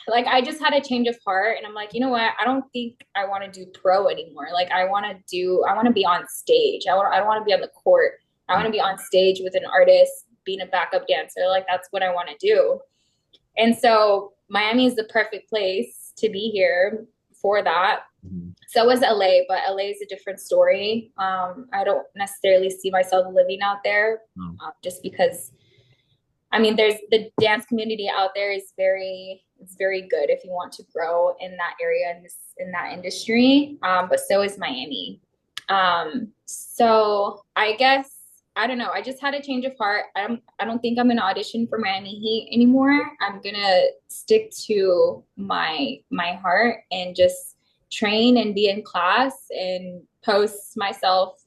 like I just had a change of heart and I'm like, you know what? I don't think I want to do pro anymore. Like I want to be on stage. I don't want to be on the court. I want to be on stage with an artist, being a backup dancer. Like that's what I want to do. And so Miami is the perfect place to be here for that. Mhm. So was LA, but LA is a different story. I don't necessarily see myself living out there, Oh. just because I mean, there's the dance community out there is it's very good if you want to grow in that area in that industry. But so is Miami. So I guess I don't know. I just had a change of heart. I don't think I'm gonna audition for Miami Heat anymore. I'm gonna stick to my heart and just train and be in class and post myself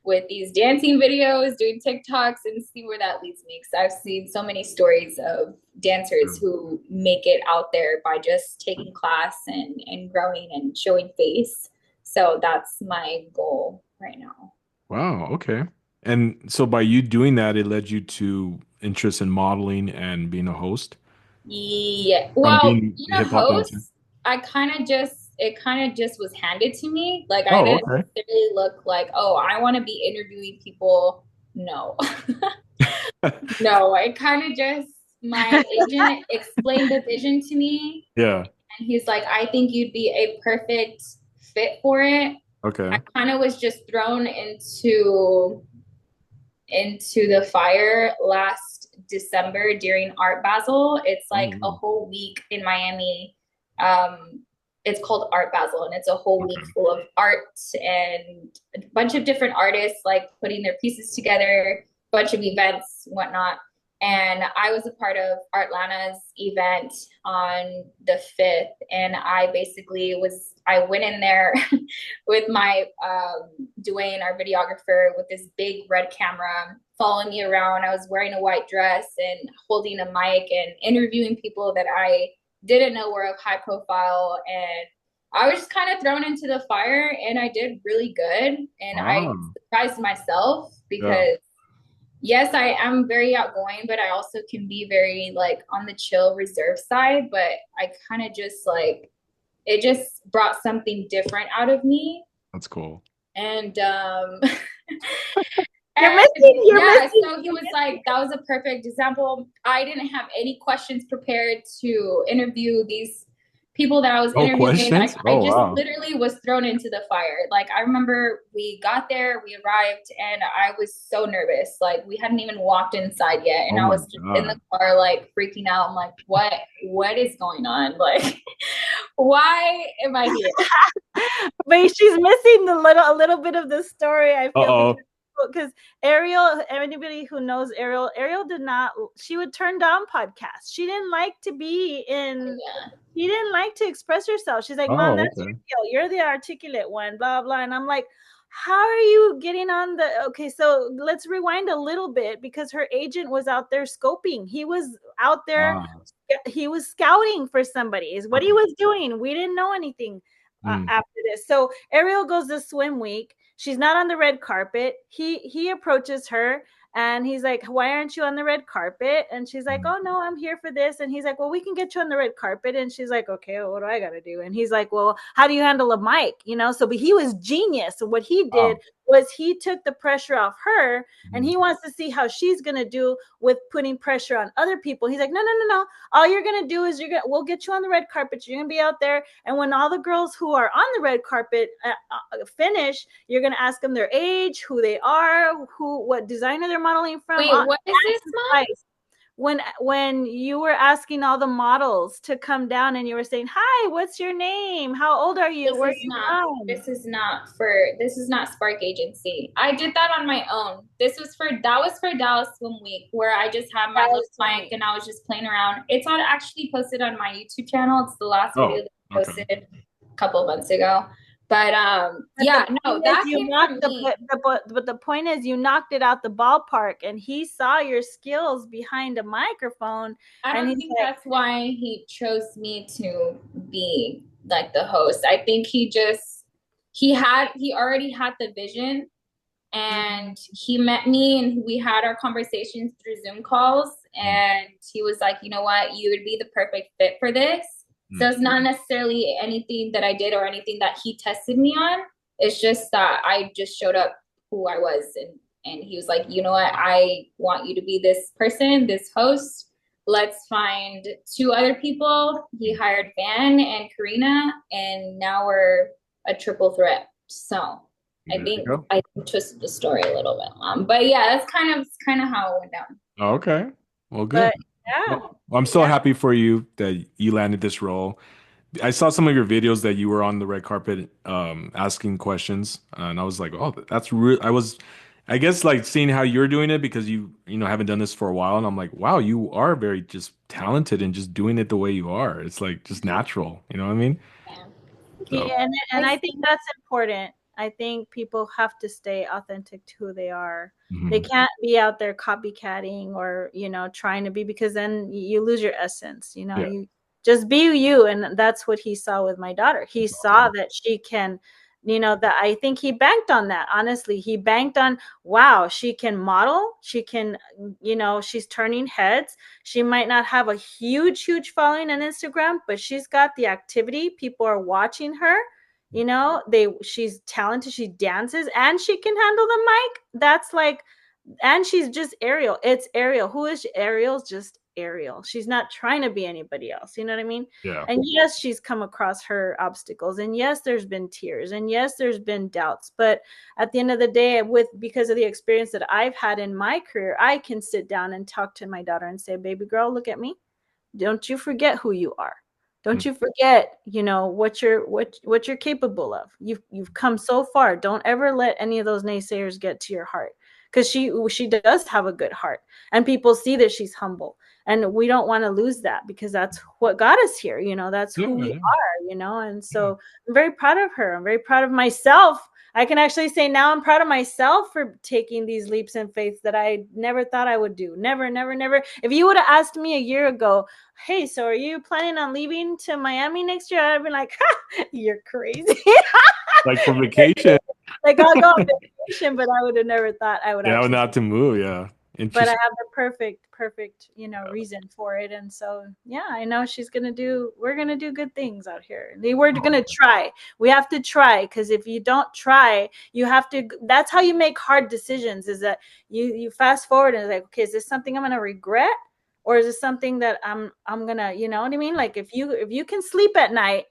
with these dancing videos, doing TikToks, and see where that leads me. Because I've seen so many stories of dancers who make it out there by just taking class and growing and showing face. So that's my goal right now. Wow, okay. And so by you doing that, it led you to interest in modeling and being a host Yeah. from Well, being being a a hip hop dancer. host, it kind of just was handed to me. Like I Oh, didn't okay. necessarily look like, oh, I want to be interviewing people. No. No, I kind of just, my agent explained the vision to me, Yeah. and he's like, I think you'd be a perfect fit for it. I Okay. kind of was just thrown into the fire last December during Art Basel. It's Oh, like a wow. whole week in Miami. It's called Art Basel, and it's a whole week Okay. full of art and a bunch of different artists like putting their pieces together, bunch of events, whatnot. And I was a part of Artlana's event on the 5th, and I went in there with my Dwayne, our videographer, with this big red camera following me around. I was wearing a white dress and holding a mic and interviewing people that I didn't know were of high profile. And I was just kind of thrown into the fire and I did really good. And I Wow. surprised myself Yeah. because yes, I am very outgoing, but I also can be very like on the chill, reserve side. But I kind of just like it just brought something different out of me. That's cool. And You're and missing. You're yeah, missing. so he was like, that was a perfect example. I didn't have any questions prepared to interview these people that I was Oh, interviewing. questions? I Oh, just wow. literally was thrown into the fire. Like I remember we got there, we arrived, and I was so nervous. Like we hadn't even walked inside yet, and Oh I my was just in the God. car, like freaking out. I'm like, what is going on? Like, why am I here? But she's missing a little bit of the story, I feel, Uh-oh. because Ariel, anybody who knows Ariel did not, she would turn down podcasts. She didn't like to be in, Yeah. she didn't like to express herself. She's like, Mom, Oh, that's okay. your deal. You're the articulate one, blah, blah. And I'm like, how are you getting on the, okay, so let's rewind a little bit because her agent was out there scoping. He was out there, Ah, he was scouting for somebody, is what he okay. was doing. We didn't know anything Mm. after this. So Ariel goes to swim week. She's not on the red carpet. He approaches her and he's like, why aren't you on the red carpet? And she's like, Mm. oh no, I'm here for this. And he's like, well, we can get you on the red carpet. And she's like, okay, well, what do I got to do? And he's like, well, how do you handle a mic? You know, so but he was genius. So what he did Wow. was he took the pressure off her and Mhm. he wants to see how she's going to do with putting pressure on other people. He's like, no. All you're going to do is we'll get you on the red carpet. You're going to be out there. And when all the girls who are on the red carpet finish, you're going to ask them their age, who they are, what designer they're modeling from. Wait, what is this, Mom? When you were asking all the models to come down and you were saying, hi, what's your name? How old are you? Where are you from? This is not Spark Agency. I did that on my own. That was for Dallas Swim Week where I just had my little mic and I was just playing around. It's on actually posted on my YouTube channel. It's the last video Oh, that I okay. posted a couple of months ago. But yeah, no, that you came from knocked me. but the point is you knocked it out the ballpark and he saw your skills behind a microphone I and don't he's think like, that's why he chose me to be like the host. I think he already had the vision and he met me and we had our conversations through Zoom calls and he was like, you know what, you would be the perfect fit for this. So it's not necessarily anything that I did or anything that he tested me on. It's just that I just showed up who I was, and he was like, you know what, I want you to be this person, this host. Let's find two other people. He hired Van and Karina, and now we're a triple threat. So I think I twisted the story a little bit. But yeah, that's kind of how it went down. Okay. Well, good. But yeah, Well, I'm so happy for you that you landed this role. I saw some of your videos that you were on the red carpet asking questions, and I was like, "Oh, that's real." I guess, like seeing how you're doing it because you haven't done this for a while, and I'm like, "Wow, you are very just talented and just doing it the way you are. It's like just natural." You know what I mean? Yeah. So, yeah, and I think that's important. I think people have to stay authentic to who they are. They mhm. can't be out there copycatting or, trying to be, because then you lose your essence. Yeah. You just be you. And that's what he saw with my daughter. He saw that she can, that I think he banked on that. Honestly, he banked on, wow, she can model. She can, she's turning heads. She might not have a huge following on Instagram, but she's got the activity. People are watching her. She's talented. She dances and she can handle the mic. That's like, and she's just Ariel. It's Ariel. Who is she? Ariel's just Ariel. She's not trying to be anybody else. You know what I mean? Yeah. And yes, she's come across her obstacles. And yes, there's been tears. And yes, there's been doubts. But at the end of the day, because of the experience that I've had in my career, I can sit down and talk to my daughter and say, baby girl, look at me. Don't you forget who you are. Don't you forget, what you're capable of. You've come so far. Don't ever let any of those naysayers get to your heart, because she does have a good heart, and people see that she's humble, and we don't want to lose that, because that's what got us here. That's Yeah. who we Yeah. are. And so I'm very proud of her. I'm very proud of myself. I can actually say now I'm proud of myself for taking these leaps in faith that I never thought I would do. Never, never, never. If you would have asked me a year ago, hey, so are you planning on leaving to Miami next year? I'd be like, you're crazy. Like for vacation. Like, I'll go on vacation, but I would have never thought I would Yeah, actually. not to move. Yeah. But I Interesting. have the perfect, reason for it. And so, yeah, I know we're going to do good things out here. We're going to try. We have to try, because if you don't try, that's how you make hard decisions, is that you fast forward and it's like, okay, is this something I'm going to regret? Or is this something that I'm going to, you know what I mean? Like, if you can sleep at night,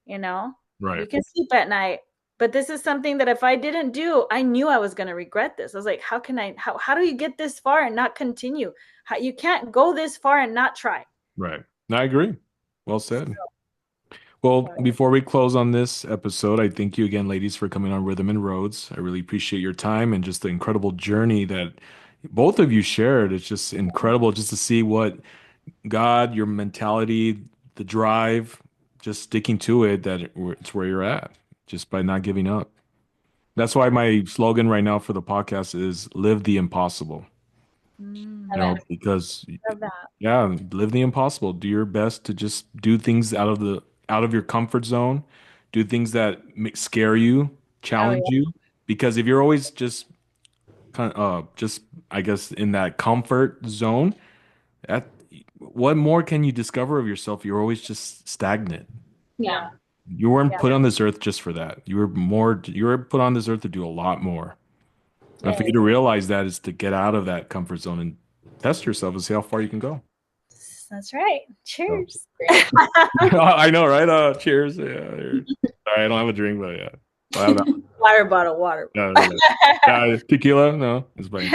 you know, you Right. can sleep at night. But this is something that if I didn't do, I knew I was going to regret this. I was like, how do you get this far and not continue? You can't go this far and not try. Right. I agree. Well said. So, Well, before we close on this episode, I thank you again, ladies, for coming on Rhythm and Roads. I really appreciate your time and just the incredible journey that both of you shared. It's just incredible just to see what God, your mentality, the drive, just sticking to it, that it's where you're at, just by not giving up. That's why my slogan right now for the podcast is live the impossible. Because love that. yeah, live the impossible. Do your best to just do things out of your comfort zone. Do things that scare you, Oh challenge yeah. you. Because if you're always just I guess in that comfort zone, that what more can you discover of yourself? You're always just stagnant. Yeah. You weren't Yeah. put on this earth just for that. You were put on this earth to do a lot more. And for Right. you to realize that is to get out of that comfort zone and test yourself and see how far you can go. That's right. So. Cheers. Great. I know, right? Cheers. Yeah. Sorry, I don't have a drink, but yeah. I have that. Water bottle. No, no, no. Tequila? No, it's fine.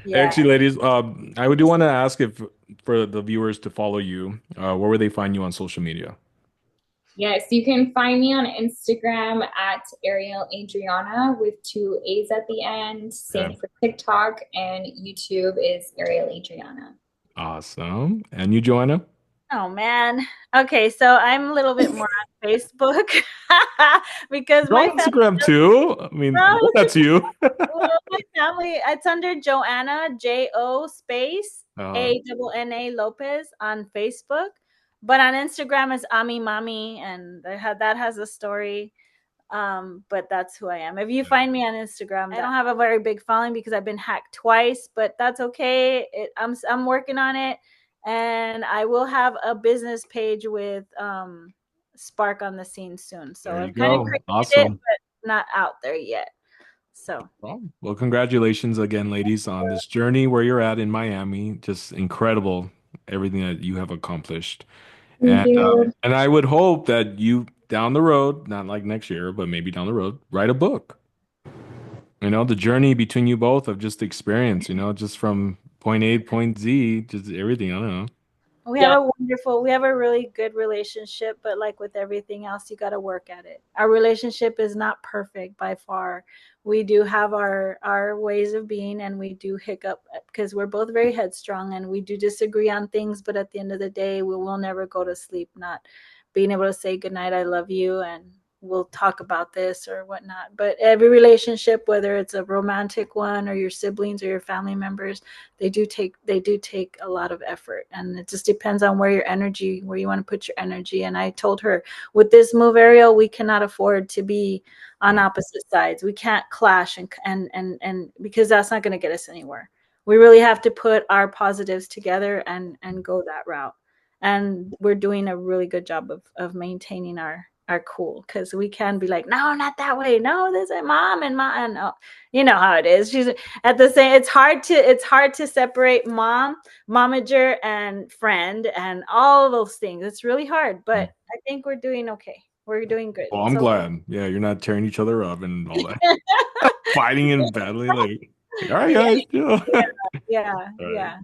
Yeah. Actually, ladies, I do want to ask if for the viewers to follow you, where would they find you on social media? Yes, you can find me on Instagram at Ariel Adriana with two A's at the end. Yeah. Same for TikTok, and YouTube is Ariel Adriana. Awesome. And you, Joanna? Oh man. Okay, so I'm a little bit more on Facebook because You're my on Instagram too. I mean, I hope that's you. my family, it's under Joanna, JO space Uh, ANNA Lopez on Facebook, but on Instagram is amiimamiiii, and that has a story. But that's who I am. If you find me on Instagram, I don't have a very big following because I've been hacked twice, but that's okay. I'm working on it, and I will have a business page with Spark on the scene soon. So There you I've kind of go. created it, Awesome. but not out there yet. So Well, congratulations again, ladies, on this journey where you're at in Miami. Just incredible, everything that you have accomplished. Thank you. And I would hope that you down the road, not like next year, but maybe down the road, write a book. You know, the journey between you both of just experience, you know, just from point A to point Z, just everything. I don't know. Yeah. we have a really good relationship, but like with everything else, you got to work at it. Our relationship is not perfect by far. We do have our ways of being, and we do hiccup because we're both very headstrong, and we do disagree on things. But at the end of the day, we will never go to sleep not being able to say goodnight, I love you, and we'll talk about this or whatnot. But every relationship, whether it's a romantic one or your siblings or your family members, they do take a lot of effort, and it just depends on where you want to put your energy. And I told her, with this move, Ariel, we cannot afford to be on opposite sides. We can't clash, and because that's not going to get us anywhere. We really have to put our positives together and go that route. And we're doing a really good job of maintaining our cool, because we can be like, no, not that way, no, this is mom and mom, and oh, you know how it is. She's at the same, it's hard to separate momager and friend and all those things. It's really hard, but I think we're doing okay. We're doing good. Well, I'm So glad. Yeah, you're not tearing each other up and all that, fighting and battling. Like, all right, yeah, guys, chill. yeah, All right. yeah.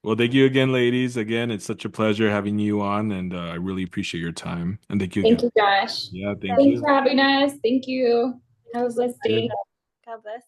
Well, thank you again, ladies. Again, it's such a pleasure having you on, and I really appreciate your time. And thank you Thank again. you, Josh. Yeah, thank Thanks you. for having us. Thank you. Have a Thank you so blessed much. day. God bless